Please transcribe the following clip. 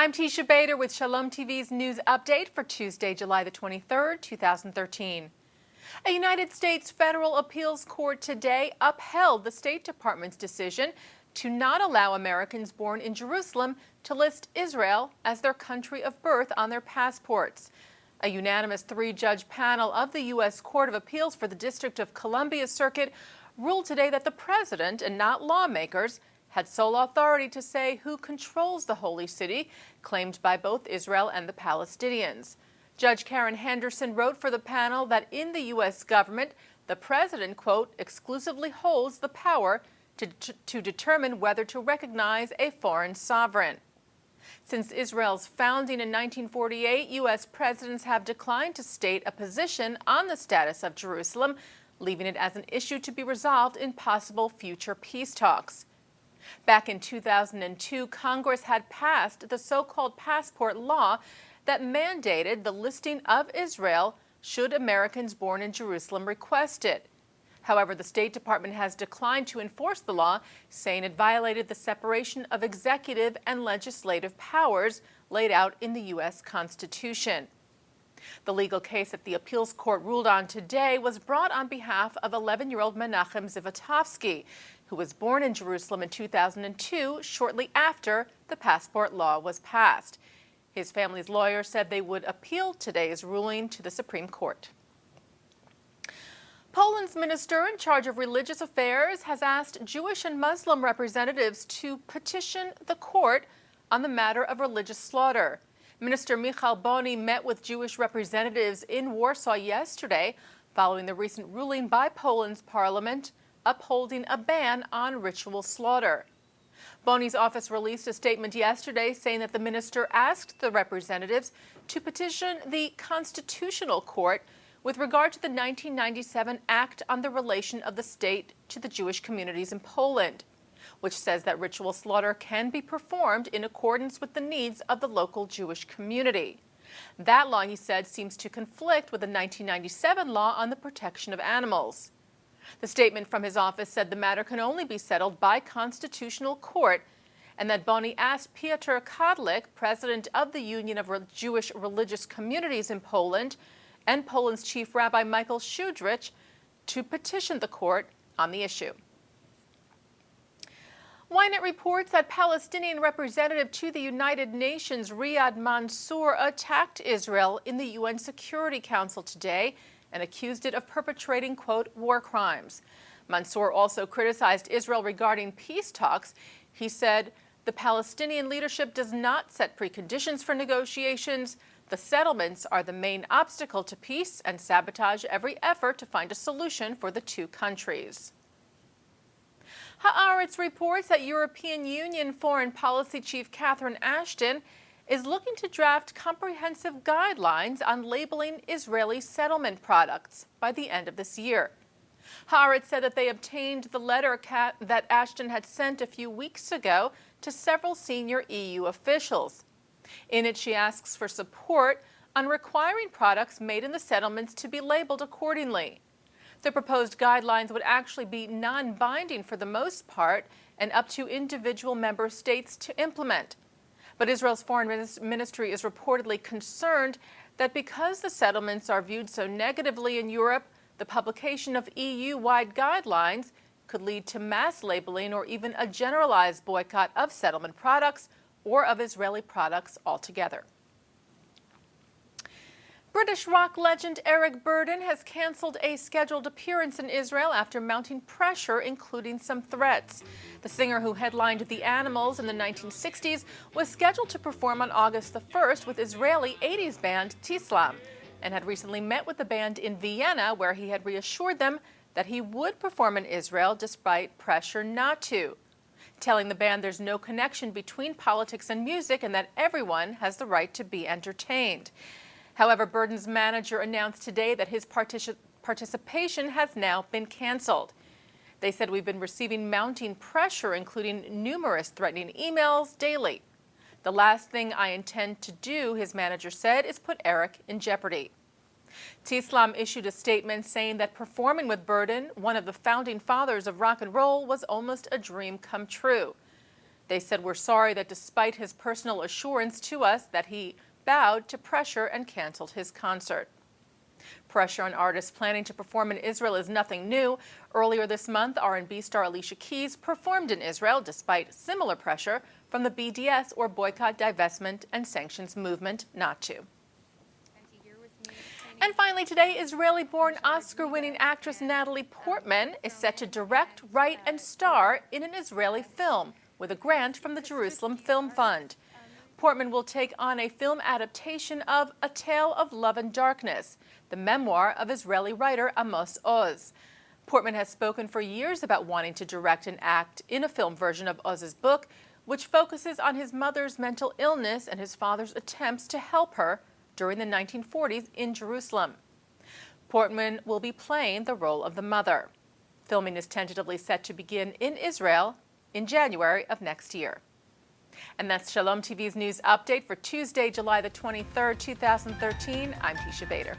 I'm Teisha Bader with Shalom TV's news update for Tuesday, July the 23rd, 2013. A United States federal appeals court today upheld the State Department's decision to not allow Americans born in Jerusalem to list Israel as their country of birth on their passports. A unanimous three-judge panel of the U.S. Court of Appeals for the District of Columbia Circuit ruled today that the president and not lawmakers had sole authority to say who controls the holy city, claimed by both Israel and the Palestinians. Judge Karen Henderson wrote for the panel that in the U.S. government, the president, quote, exclusively holds the power to determine whether to recognize a foreign sovereign. Since Israel's founding in 1948, U.S. presidents have declined to state a position on the status of Jerusalem, leaving it as an issue to be resolved in possible future peace talks. Back in 2002, Congress had passed the so-called passport law that mandated the listing of Israel should Americans born in Jerusalem request it. However, the State Department has declined to enforce the law, saying it violated the separation of executive and legislative powers laid out in the U.S. Constitution. The legal case that the appeals court ruled on today was brought on behalf of 11-year-old Menachem Zivotofsky, who was born in Jerusalem in 2002, shortly after the passport law was passed. His family's lawyer said they would appeal today's ruling to the Supreme Court. Poland's minister in charge of religious affairs has asked Jewish and Muslim representatives to petition the court on the matter of religious slaughter. Minister Michal Boni met with Jewish representatives in Warsaw yesterday following the recent ruling by Poland's parliament upholding a ban on ritual slaughter. Boni's office released a statement yesterday saying that the minister asked the representatives to petition the Constitutional Court with regard to the 1997 Act on the Relation of the State to the Jewish Communities in Poland, which says that ritual slaughter can be performed in accordance with the needs of the local Jewish community. That law, he said, seems to conflict with the 1997 law on the protection of animals. The statement from his office said the matter can only be settled by constitutional court, and that Boni asked Piotr Kadlik, president of the Union of Jewish Religious Communities in Poland, and Poland's chief rabbi Michael Shudrich, to petition the court on the issue. Ynet reports that Palestinian representative to the United Nations Riyad Mansour attacked Israel in the UN Security Council today and accused it of perpetrating, quote, war crimes. Mansour also criticized Israel regarding peace talks. He said, the Palestinian leadership does not set preconditions for negotiations. The settlements are the main obstacle to peace and sabotage every effort to find a solution for the two countries. Haaretz reports that European Union Foreign Policy Chief Catherine Ashton is looking to draft comprehensive guidelines on labeling Israeli settlement products by the end of this year. Haaretz said that they obtained the letter that Ashton had sent a few weeks ago to several senior EU officials. In it, she asks for support on requiring products made in the settlements to be labeled accordingly. The proposed guidelines would actually be non-binding for the most part and up to individual member states to implement. But Israel's foreign ministry is reportedly concerned that because the settlements are viewed so negatively in Europe, the publication of EU-wide guidelines could lead to mass labeling or even a generalized boycott of settlement products or of Israeli products altogether. British rock legend Eric Burdon has canceled a scheduled appearance in Israel after mounting pressure, including some threats. The singer, who headlined The Animals in the 1960s, was scheduled to perform on August the 1st with Israeli 80s band Teisha, and had recently met with the band in Vienna, where he had reassured them that he would perform in Israel despite pressure not to, telling the band there's no connection between politics and music and that everyone has the right to be entertained. However, Burdon's manager announced today that his participation has now been canceled. They said, we've been receiving mounting pressure, including numerous threatening emails daily. The last thing I intend to do, his manager said, is put Eric in jeopardy. Teisha issued a statement saying that performing with Burdon, one of the founding fathers of rock and roll, was almost a dream come true. They said, "We're sorry that despite his personal assurance to us that he bowed to pressure and canceled his concert." Pressure on artists planning to perform in Israel is nothing new. Earlier this month, R&B star Alicia Keys performed in Israel despite similar pressure from the BDS, or Boycott, Divestment, and Sanctions movement, not to. And finally today, Israeli-born Oscar-winning actress Natalie Portman is set to direct, write, and star in an Israeli film with a grant from the Jerusalem Film Fund. Portman will take on a film adaptation of A Tale of Love and Darkness, the memoir of Israeli writer Amos Oz. Portman has spoken for years about wanting to direct and act in a film version of Oz's book, which focuses on his mother's mental illness and his father's attempts to help her during the 1940s in Jerusalem. Portman will be playing the role of the mother. Filming is tentatively set to begin in Israel in January of next year. And that's Shalom TV's news update for Tuesday, July the 23rd, 2013. I'm Teisha Bader.